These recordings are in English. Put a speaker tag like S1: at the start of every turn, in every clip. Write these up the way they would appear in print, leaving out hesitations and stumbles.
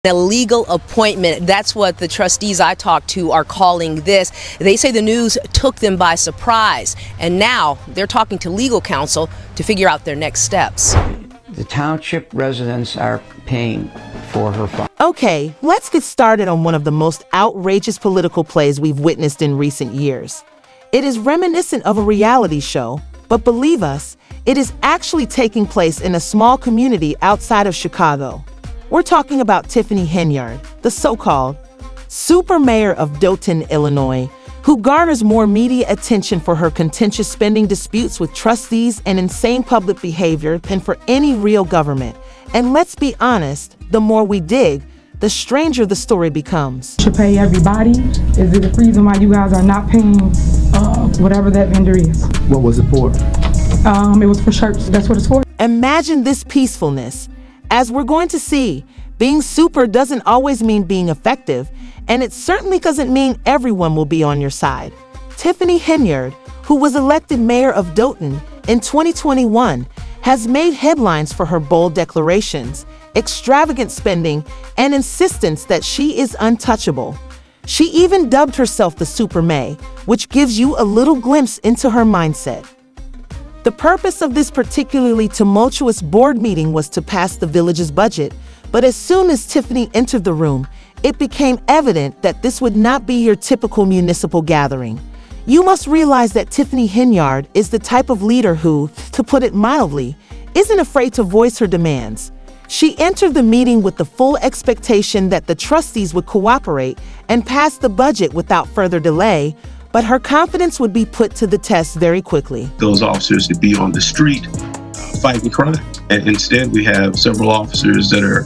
S1: illegal appointment. That's what the trustees I talked to are calling this. They say the news took them by surprise, and now they're talking to legal counsel to figure out their next steps.
S2: The township residents are paying for her fund.
S3: Okay, let's get started on one of the most outrageous political plays we've witnessed in recent years. It is reminiscent of a reality show, but believe us, it is actually taking place in a small community outside of Chicago. We're talking about Tiffany Henyard, the so-called super mayor of Dothan, Illinois, who garners more media attention for her contentious spending disputes with trustees and insane public behavior than for any real government. And let's be honest, the more we dig, the stranger the story becomes.
S4: Should pay everybody? Is it a reason why you guys are not paying whatever that vendor is?
S5: What was it for?
S4: It was for shirts. That's what it's for.
S3: Imagine this peacefulness. As we're going to see, being super doesn't always mean being effective, and it certainly doesn't mean everyone will be on your side. Tiffany Henyard, who was elected mayor of Dothan in 2021, has made headlines for her bold declarations, extravagant spending, and insistence that she is untouchable. She even dubbed herself the Super May, which gives you a little glimpse into her mindset. The purpose of this particularly tumultuous board meeting was to pass the village's budget, but as soon as Tiffany entered the room, it became evident that this would not be your typical municipal gathering. You must realize that Tiffany Henyard is the type of leader who, to put it mildly, isn't afraid to voice her demands. She entered the meeting with the full expectation that the trustees would cooperate and pass the budget without further delay, but her confidence would be put to the test very quickly.
S6: Those officers to be on the street fighting crime. And instead, we have several officers that are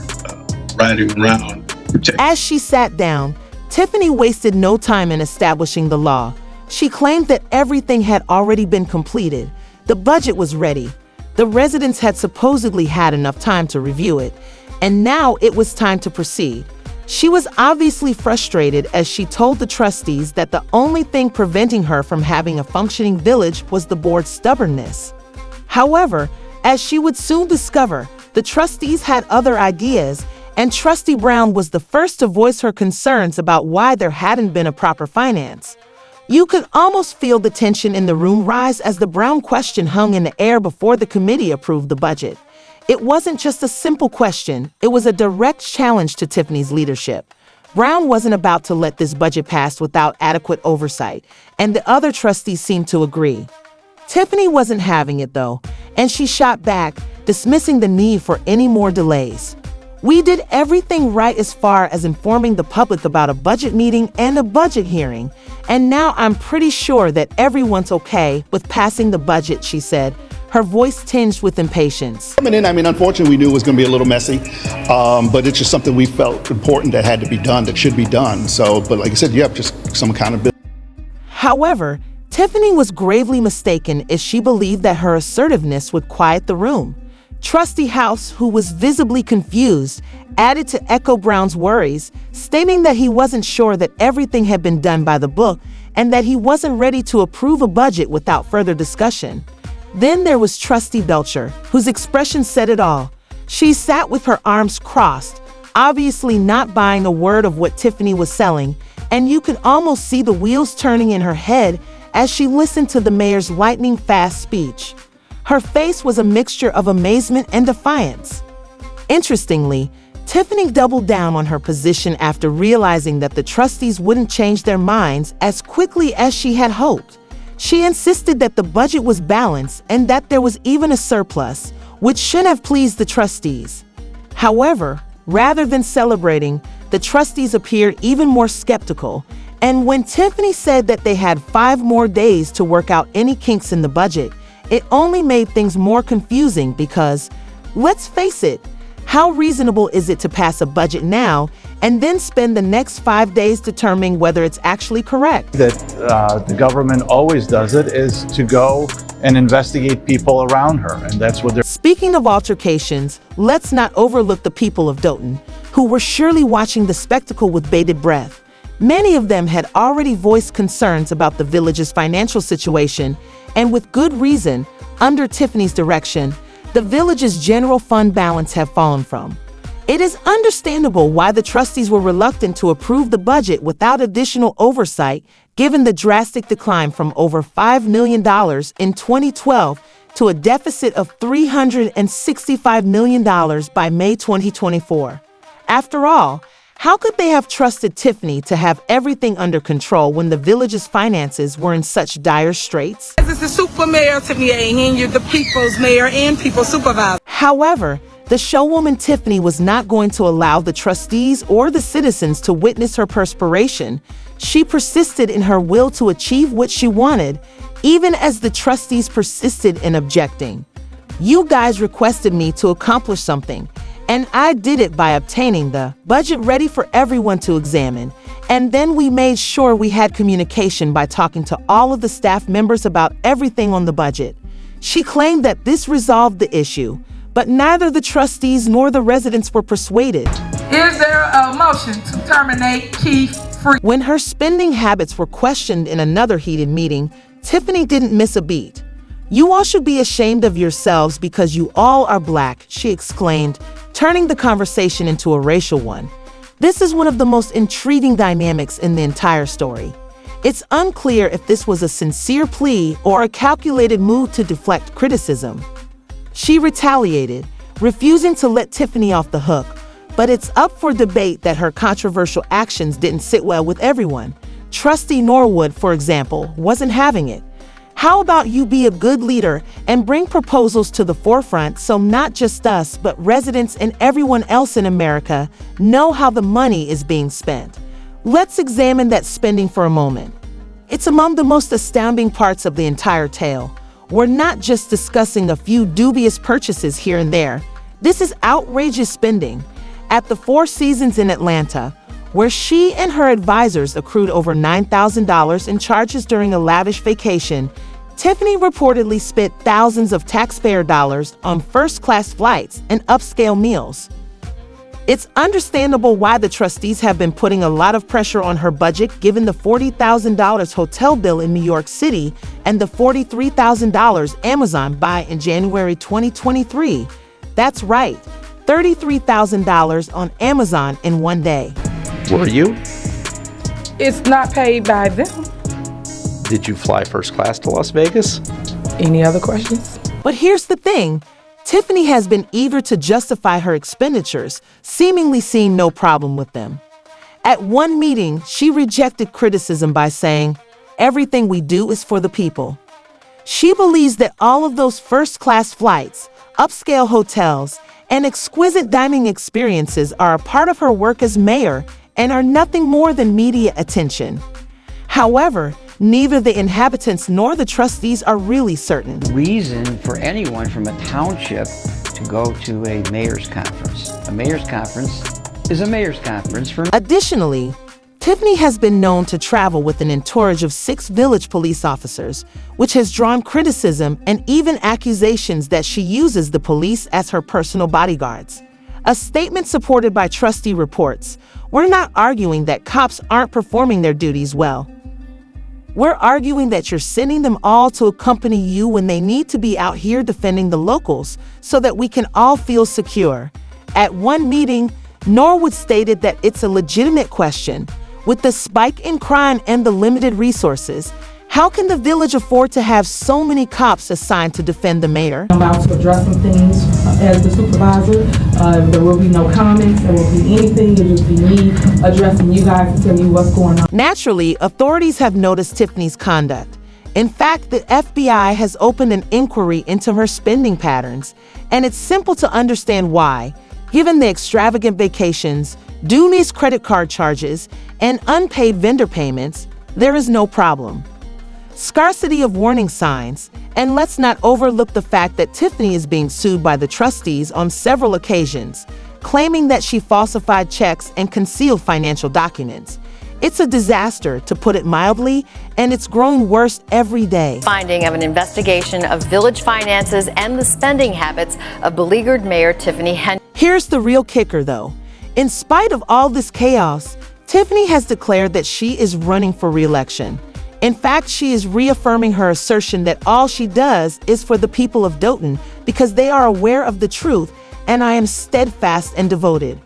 S6: riding around protecting.
S3: As she sat down, Tiffany wasted no time in establishing the law. She claimed that everything had already been completed. The budget was ready. The residents had supposedly had enough time to review it, and now it was time to proceed. She was obviously frustrated as she told the trustees that the only thing preventing her from having a functioning village was the board's stubbornness. However, as she would soon discover, the trustees had other ideas, and Trustee Brown was the first to voice her concerns about why there hadn't been a proper finance. You could almost feel the tension in the room rise as the Brown question hung in the air before the committee approved the budget. It wasn't just a simple question, it was a direct challenge to Tiffany's leadership. Brown wasn't about to let this budget pass without adequate oversight, and the other trustees seemed to agree. Tiffany wasn't having it though, and she shot back, dismissing the need for any more delays. We did everything right as far as informing the public about a budget meeting and a budget hearing, and now I'm pretty sure that everyone's okay with passing the budget, she said, her voice tinged with impatience.
S5: Coming in, unfortunately, we knew it was going to be a little messy, but it's just something we felt important that had to be done, that should be done. But like I said, just some accountability.
S3: However, Tiffany was gravely mistaken as she believed that her assertiveness would quiet the room. Trustee House, who was visibly confused, added to echo Brown's worries, stating that he wasn't sure that everything had been done by the book and that he wasn't ready to approve a budget without further discussion. Then there was Trustee Belcher, whose expression said it all. She sat with her arms crossed, obviously not buying a word of what Tiffany was selling, and you could almost see the wheels turning in her head as she listened to the mayor's lightning-fast speech. Her face was a mixture of amazement and defiance. Interestingly, Tiffany doubled down on her position after realizing that the trustees wouldn't change their minds as quickly as she had hoped. She insisted that the budget was balanced and that there was even a surplus, which should have pleased the trustees. However, rather than celebrating, the trustees appeared even more skeptical, and when Tiffany said that they had 5 more days to work out any kinks in the budget, it only made things more confusing because, let's face it, how reasonable is it to pass a budget now and then spend the next 5 days determining whether it's actually correct?
S7: That the government always does it is to go and investigate people around her, and that's what they're...
S3: Speaking of altercations, let's not overlook the people of Dothan, who were surely watching the spectacle with bated breath. Many of them had already voiced concerns about the village's financial situation, and with good reason. Under Tiffany's direction, the village's general fund balance had fallen from It is understandable why the trustees were reluctant to approve the budget without additional oversight, given the drastic decline from over $5 million in 2012 to a deficit of $365 million by May 2024. After all, how could they have trusted Tiffany to have everything under control when the village's finances were in such dire straits?
S4: This is Super Mayor Tiffany Henyard, the people's mayor and people's supervisor.
S3: However, the showwoman Tiffany was not going to allow the trustees or the citizens to witness her perspiration. She persisted in her will to achieve what she wanted, even as the trustees persisted in objecting. You guys requested me to accomplish something, and I did it by obtaining the budget ready for everyone to examine. And then we made sure we had communication by talking to all of the staff members about everything on the budget. She claimed that this resolved the issue, but neither the trustees nor the residents were persuaded.
S4: Is there a motion to terminate Keith Free?
S3: When her spending habits were questioned in another heated meeting, Tiffany didn't miss a beat. "You all should be ashamed of yourselves because you all are black," she exclaimed, turning the conversation into a racial one. This is one of the most intriguing dynamics in the entire story. It's unclear if this was a sincere plea or a calculated move to deflect criticism. She retaliated, refusing to let Tiffany off the hook, but it's up for debate that her controversial actions didn't sit well with everyone. Trustee Norwood, for example, wasn't having it. How about you be a good leader and bring proposals to the forefront so not just us, but residents and everyone else in America know how the money is being spent? Let's examine that spending for a moment. It's among the most astounding parts of the entire tale. We're not just discussing a few dubious purchases here and there. This is outrageous spending. At the Four Seasons in Atlanta, where she and her advisors accrued over $9,000 in charges during a lavish vacation, Tiffany reportedly spent thousands of taxpayer dollars on first-class flights and upscale meals. It's understandable why the trustees have been putting a lot of pressure on her budget, given the $40,000 hotel bill in New York City and the $43,000 Amazon buy in January 2023. That's right, $33,000 on Amazon in one day.
S8: Were you?
S4: It's not paid by them.
S8: Did you fly first class to Las Vegas?
S4: Any other questions?
S3: But here's the thing. Tiffany has been eager to justify her expenditures, seemingly seeing no problem with them. At one meeting, she rejected criticism by saying, "Everything we do is for the people." She believes that all of those first-class flights, upscale hotels, and exquisite dining experiences are a part of her work as mayor and are nothing more than media attention. However, neither the inhabitants nor the trustees are really certain.
S2: Reason for anyone from a township to go to a mayor's conference. A mayor's conference is a mayor's conference for...
S3: Additionally, Tiffany has been known to travel with an entourage of 6 village police officers, which has drawn criticism and even accusations that she uses the police as her personal bodyguards. A statement supported by trustee reports, "We're not arguing that cops aren't performing their duties well. We're arguing that you're sending them all to accompany you when they need to be out here defending the locals so that we can all feel secure." At one meeting, Norwood stated that it's a legitimate question. With the spike in crime and the limited resources, how can the village afford to have so many cops assigned to defend the mayor?
S4: I'm about to address some things as the supervisor. There will be no comments, there will be anything. It'll just be me addressing you guys to tell you what's going on.
S3: Naturally, authorities have noticed Tiffany's conduct. In fact, the FBI has opened an inquiry into her spending patterns, and it's simple to understand why. Given the extravagant vacations, dubious credit card charges, and unpaid vendor payments, there is no problem. Scarcity of warning signs, and let's not overlook the fact that Tiffany is being sued by the trustees on several occasions, claiming that she falsified checks and concealed financial documents. It's a disaster, to put it mildly, and it's growing worse every day.
S9: Finding of an investigation of village finances and the spending habits of beleaguered Mayor Tiffany Henyard.
S3: Here's the real kicker, though. In spite of all this chaos, Tiffany has declared that she is running for re-election. In fact, she is reaffirming her assertion that all she does is for the people of Dothan because they are aware of the truth and I am steadfast and devoted.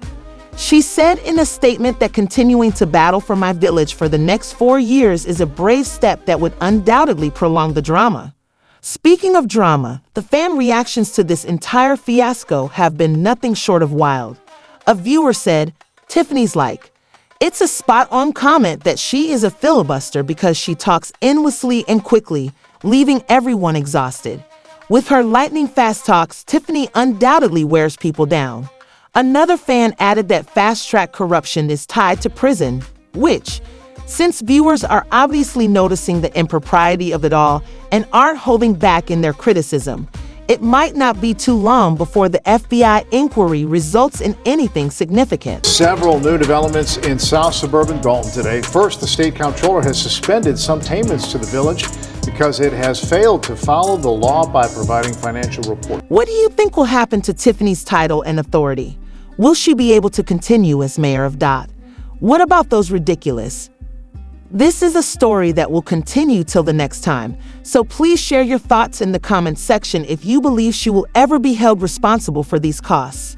S3: She said in a statement that continuing to battle for my village for the next 4 years is a brave step that would undoubtedly prolong the drama. Speaking of drama, the fan reactions to this entire fiasco have been nothing short of wild. A viewer said, "Tiffany's like, it's a spot-on comment that she is a filibuster because she talks endlessly and quickly, leaving everyone exhausted. With her lightning-fast talks, Tiffany undoubtedly wears people down." Another fan added that fast-track corruption is tied to prison, which, since viewers are obviously noticing the impropriety of it all and aren't holding back in their criticism, it might not be too long before the FBI inquiry results in anything significant.
S10: Several new developments in South Suburban Galton today. First, the state comptroller has suspended some payments to the village because it has failed to follow the law by providing financial reports.
S3: What do you think will happen to Tiffany's title and authority? Will she be able to continue as mayor of Dot? What about those ridiculous? This is a story that will continue till the next time, so please share your thoughts in the comments section if you believe she will ever be held responsible for these costs.